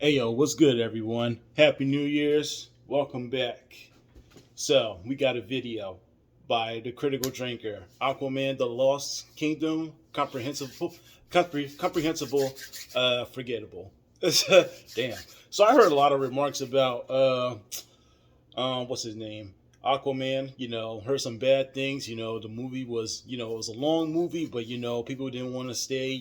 Hey yo, what's good everyone? Happy New Year's. Welcome back. So, we got a video by the Critical Drinker. Aquaman the Lost Kingdom, comprehensible, forgettable. Damn. So I heard a lot of remarks about what's his name? Aquaman, heard some bad things. The movie was, it was a long movie, but people didn't want to stay,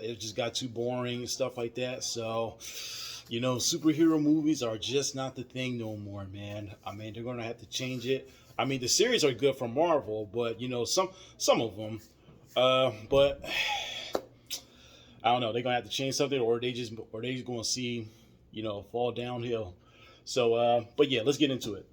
it just got too boring and stuff like that. So, superhero movies are just not the thing no more, man. I mean, they're gonna have to change it. I mean, the series are good for Marvel, but some of them. But I don't know. They're gonna have to change something, or they just gonna see, fall downhill. So, but yeah, let's get into it.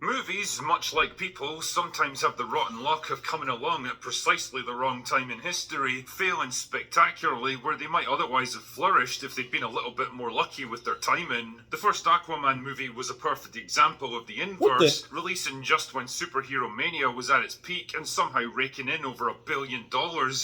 Movies, much like people, sometimes have the rotten luck of coming along at precisely the wrong time in history, failing spectacularly where they might otherwise have flourished if they'd been a little bit more lucky with their timing. The first Aquaman movie was a perfect example of the inverse, releasing just when superhero mania was at its peak and somehow raking in over $1 billion,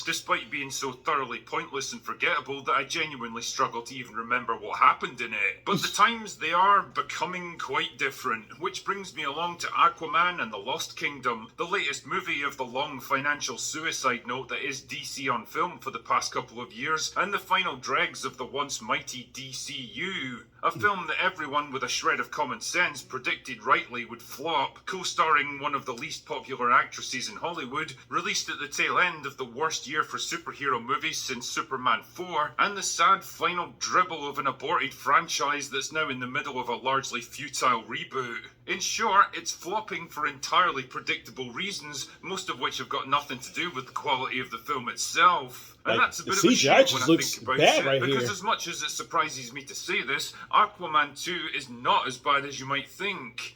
despite being so thoroughly pointless and forgettable that I genuinely struggle to even remember what happened in it. But the times, they are becoming quite different, which brings me along to Aquaman and the Lost Kingdom, the latest movie of the long financial suicide note that is DC on film for the past couple of years, and the final dregs of the once mighty DCU. A film that everyone with a shred of common sense predicted rightly would flop, co-starring one of the least popular actresses in Hollywood, released at the tail end of the worst year for superhero movies since Superman 4, and the sad final dribble of an aborted franchise that's now in the middle of a largely futile reboot. In short, it's flopping for entirely predictable reasons, most of which have got nothing to do with the quality of the film itself. And that's a bit of a shame when I think about it, because as much as it surprises me to say this, Aquaman 2 is not as bad as you might think.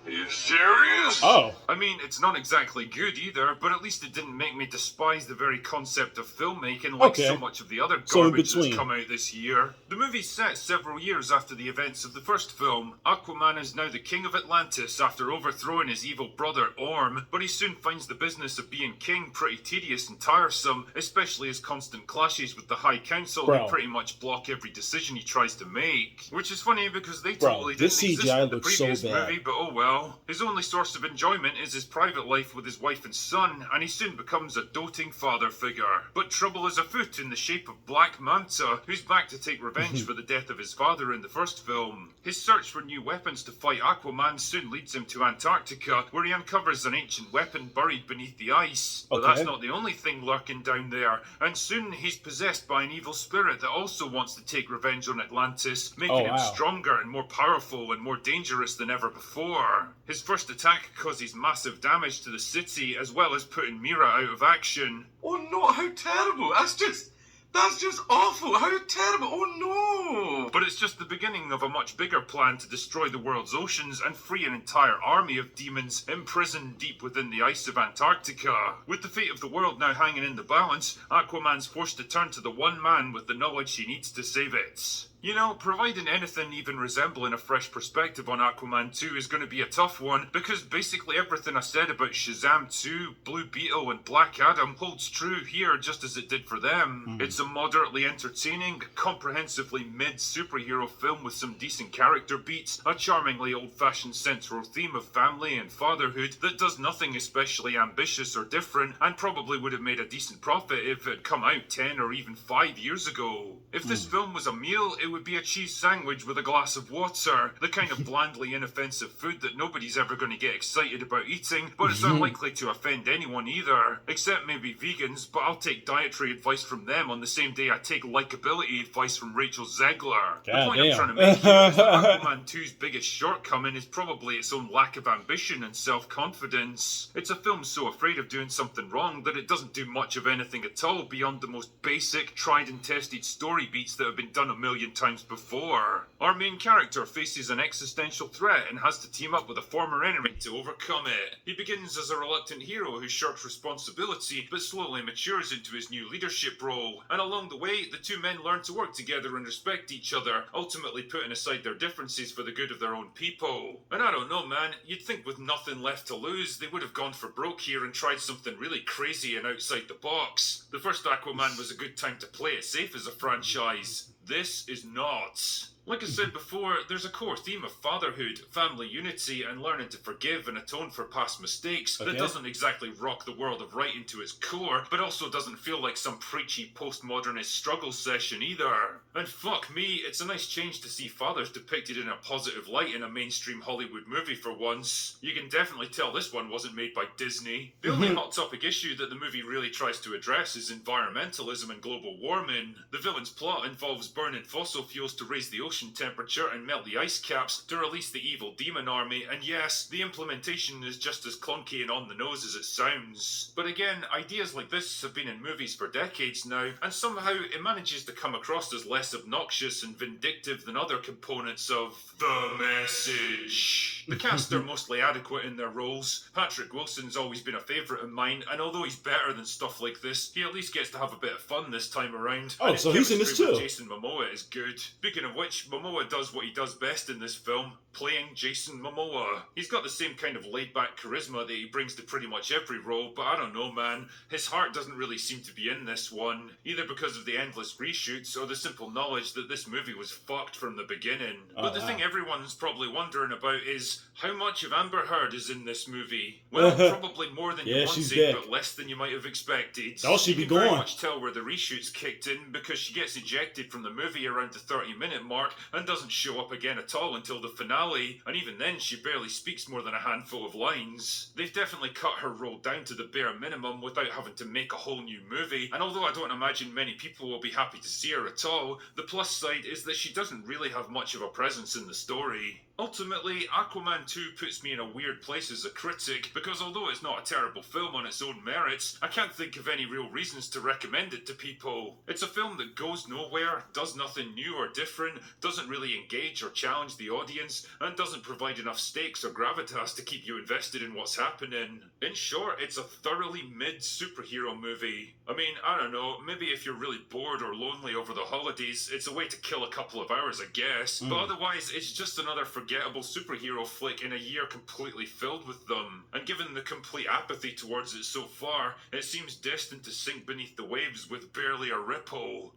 Are you serious? Oh. I mean, it's not exactly good either, but at least it didn't make me despise the very concept of filmmaking like so much of the other garbage that's come out this year. The movie's set several years after the events of the first film. Aquaman is now the king of Atlantis after overthrowing his evil brother Orm, but he soon finds the business of being king pretty tedious and tiresome, especially his constant clashes with the High Council who pretty much block every decision he tries to make. Which is funny because they totally didn't exist in the previous movie, but oh well. His only source of enjoyment is his private life with his wife and son, and he soon becomes a doting father figure. But trouble is afoot in the shape of Black Manta, who's back to take revenge for the death of his father in the first film. His search for new weapons to fight Aquaman soon leads him to Antarctica, where he uncovers an ancient weapon buried beneath the ice. But that's not the only thing lurking down there, and soon he's possessed by an evil spirit that also wants to take revenge on Atlantis, making him stronger and more powerful and more dangerous than ever before. His first attack causes massive damage to the city, as well as putting Mira out of action. Oh no, how terrible! That's just awful! How terrible! Oh no! But it's just the beginning of a much bigger plan to destroy the world's oceans and free an entire army of demons imprisoned deep within the ice of Antarctica. With the fate of the world now hanging in the balance, Aquaman's forced to turn to the one man with the knowledge he needs to save it. You know, providing anything even resembling a fresh perspective on Aquaman 2 is going to be a tough one, because basically everything I said about Shazam 2, Blue Beetle and Black Adam holds true here just as it did for them. It's a moderately entertaining, comprehensively mid-superhero film with some decent character beats, a charmingly old-fashioned central theme of family and fatherhood that does nothing especially ambitious or different, and probably would have made a decent profit if it had come out 10 or even 5 years ago. If this film was a meal, it would be a cheese sandwich with a glass of water, the kind of blandly inoffensive food that nobody's ever going to get excited about eating, but it's unlikely to offend anyone either, except maybe vegans, but I'll take dietary advice from them on the same day I take likability advice from Rachel Zegler. The point I'm trying to make here is that Aquaman 2's biggest shortcoming is probably its own lack of ambition and self-confidence. It's a film so afraid of doing something wrong that it doesn't do much of anything at all beyond the most basic, tried and tested story beats that have been done a million times before. Our main character faces an existential threat and has to team up with a former enemy to overcome it. He begins as a reluctant hero who shirks responsibility but slowly matures into his new leadership role, and along the way the two men learn to work together and respect each other, ultimately putting aside their differences for the good of their own people. And I don't know, man, you'd think with nothing left to lose they would have gone for broke here and tried something really crazy and outside the box. The first Aquaman was a good time to play it safe as a franchise. This is not. Like I said before, there's a core theme of fatherhood, family unity, and learning to forgive and atone for past mistakes that doesn't exactly rock the world of writing to its core, but also doesn't feel like some preachy postmodernist struggle session either. And fuck me, it's a nice change to see fathers depicted in a positive light in a mainstream Hollywood movie for once. You can definitely tell this one wasn't made by Disney. The only hot topic issue that the movie really tries to address is environmentalism and global warming. The villain's plot involves burning fossil fuels to raise the ocean temperature and melt the ice caps to release the evil demon army, and yes, the implementation is just as clunky and on the nose as it sounds. But again, ideas like this have been in movies for decades now, and somehow it manages to come across as less obnoxious and vindictive than other components of the message. The cast are mostly adequate in their roles. Patrick Wilson's always been a favourite of mine, and although he's better than stuff like this, he at least gets to have a bit of fun this time around. Oh, so he's in this too. Jason Momoa is good. Speaking of which, Momoa does what he does best in this film, playing Jason Momoa. He's got the same kind of laid-back charisma that he brings to pretty much every role, but I don't know, man. His heart doesn't really seem to be in this one, either because of the endless reshoots or the simple knowledge that this movie was fucked from the beginning. But the thing everyone's probably wondering about is, how much of Amber Heard is in this movie? Well, probably more than you wanted, but less than you might have expected. Oh, she'd be gone. You can very much tell where the reshoots kicked in, because she gets ejected from the movie around the 30-minute mark and doesn't show up again at all until the finale, and even then she barely speaks more than a handful of lines. They've definitely cut her role down to the bare minimum without having to make a whole new movie, and although I don't imagine many people will be happy to see her at all, the plus side is that she doesn't really have much of a presence in the story. Ultimately, Aquaman 2 puts me in a weird place as a critic, because although it's not a terrible film on its own merits, I can't think of any real reasons to recommend it to people. It's a film that goes nowhere, does nothing new or different, doesn't really engage or challenge the audience, and doesn't provide enough stakes or gravitas to keep you invested in what's happening. In short, it's a thoroughly mid-superhero movie. I mean, I don't know, maybe if you're really bored or lonely over the holidays, it's a way to kill a couple of hours, I guess, but otherwise it's just another forgettable superhero flick in a year completely filled with them. And given the complete apathy towards it so far, it seems destined to sink beneath the waves with barely a ripple.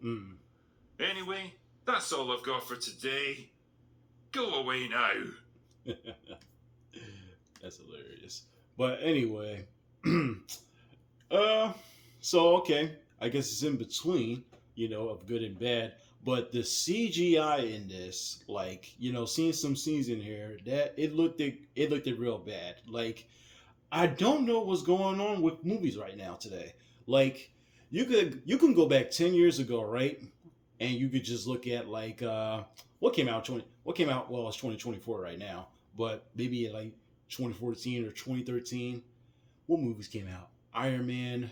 Anyway, that's all I've got for today. Go away now. That's hilarious. But anyway, so okay, I guess it's in between, of good and bad. But the CGI in this, like, seeing some scenes in here, that it looked real bad. Like, I don't know what's going on with movies right now today. Like, you can go back 10 years ago, right? And you could just look at like what came out. Well, it's 2024 right now, but maybe like 2014 or 2013. What movies came out? Iron Man,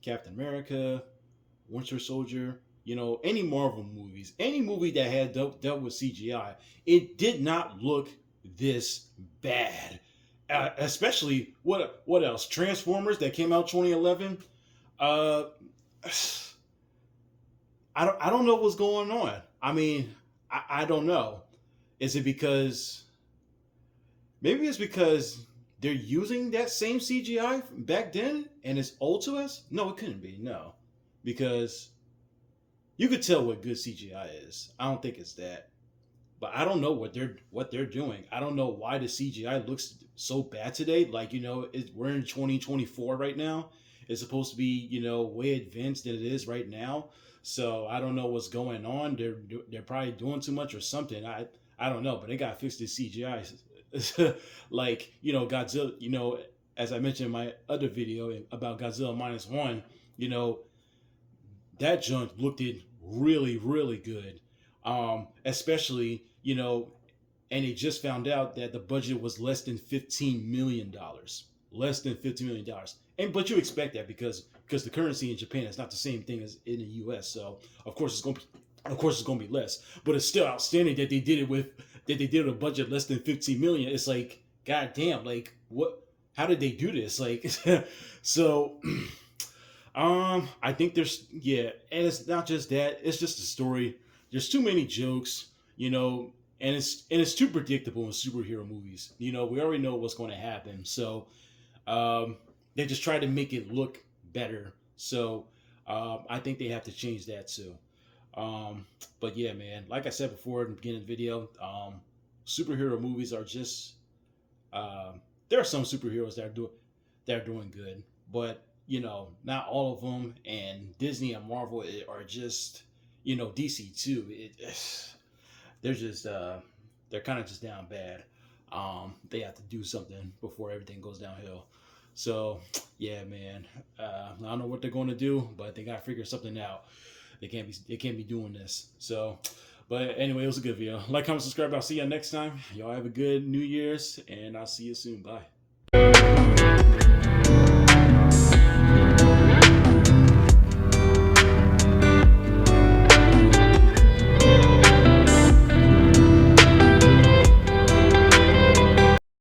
Captain America, Winter Soldier. Any Marvel movies, any movie that had dealt with CGI, it did not look this bad. Especially what else? Transformers that came out 2011. I don't know what's going on. I mean, I don't know. Is it because maybe it's because they're using that same CGI back then and it's old to us? No, it couldn't be. No, because you could tell what good CGI is. I don't think it's that. But I don't know what they're doing. I don't know why the CGI looks so bad today. Like, we're in 2024 right now. It's supposed to be, way advanced than it is right now. So I don't know what's going on. They're probably doing too much or something. I don't know, but they gotta fix this CGI. Like, Godzilla, as I mentioned in my other video about Godzilla -1, that junk looked really, really good. Especially, and they just found out that the budget was less than $15 million. Less than $15 million. But you expect that because the currency in Japan is not the same thing as in the US. So of course Of course, it's gonna be less, but it's still outstanding that they did a budget less than 15 million. It's like, god damn, like what? How did they do this? Like, so, I think there's yeah, and it's not just that. It's just the story. There's too many jokes, you know, and it's too predictable in superhero movies. You know, we already know what's going to happen, so they just try to make it look better. So I think they have to change that too. But yeah, man, like I said before in the beginning of the video, superhero movies are just there are some superheroes that are doing good, but you know, not all of them. And Disney and Marvel are just, you know, DC too. They're just they're kind of just down bad. They have to do something before everything goes downhill. So yeah, man, I don't know what they're going to do, but they got to figure something out. They can't be doing this. So, but anyway, it was a good video. Like, comment, subscribe. I'll see you next time. Y'all have a good New Year's, and I'll see you soon. Bye.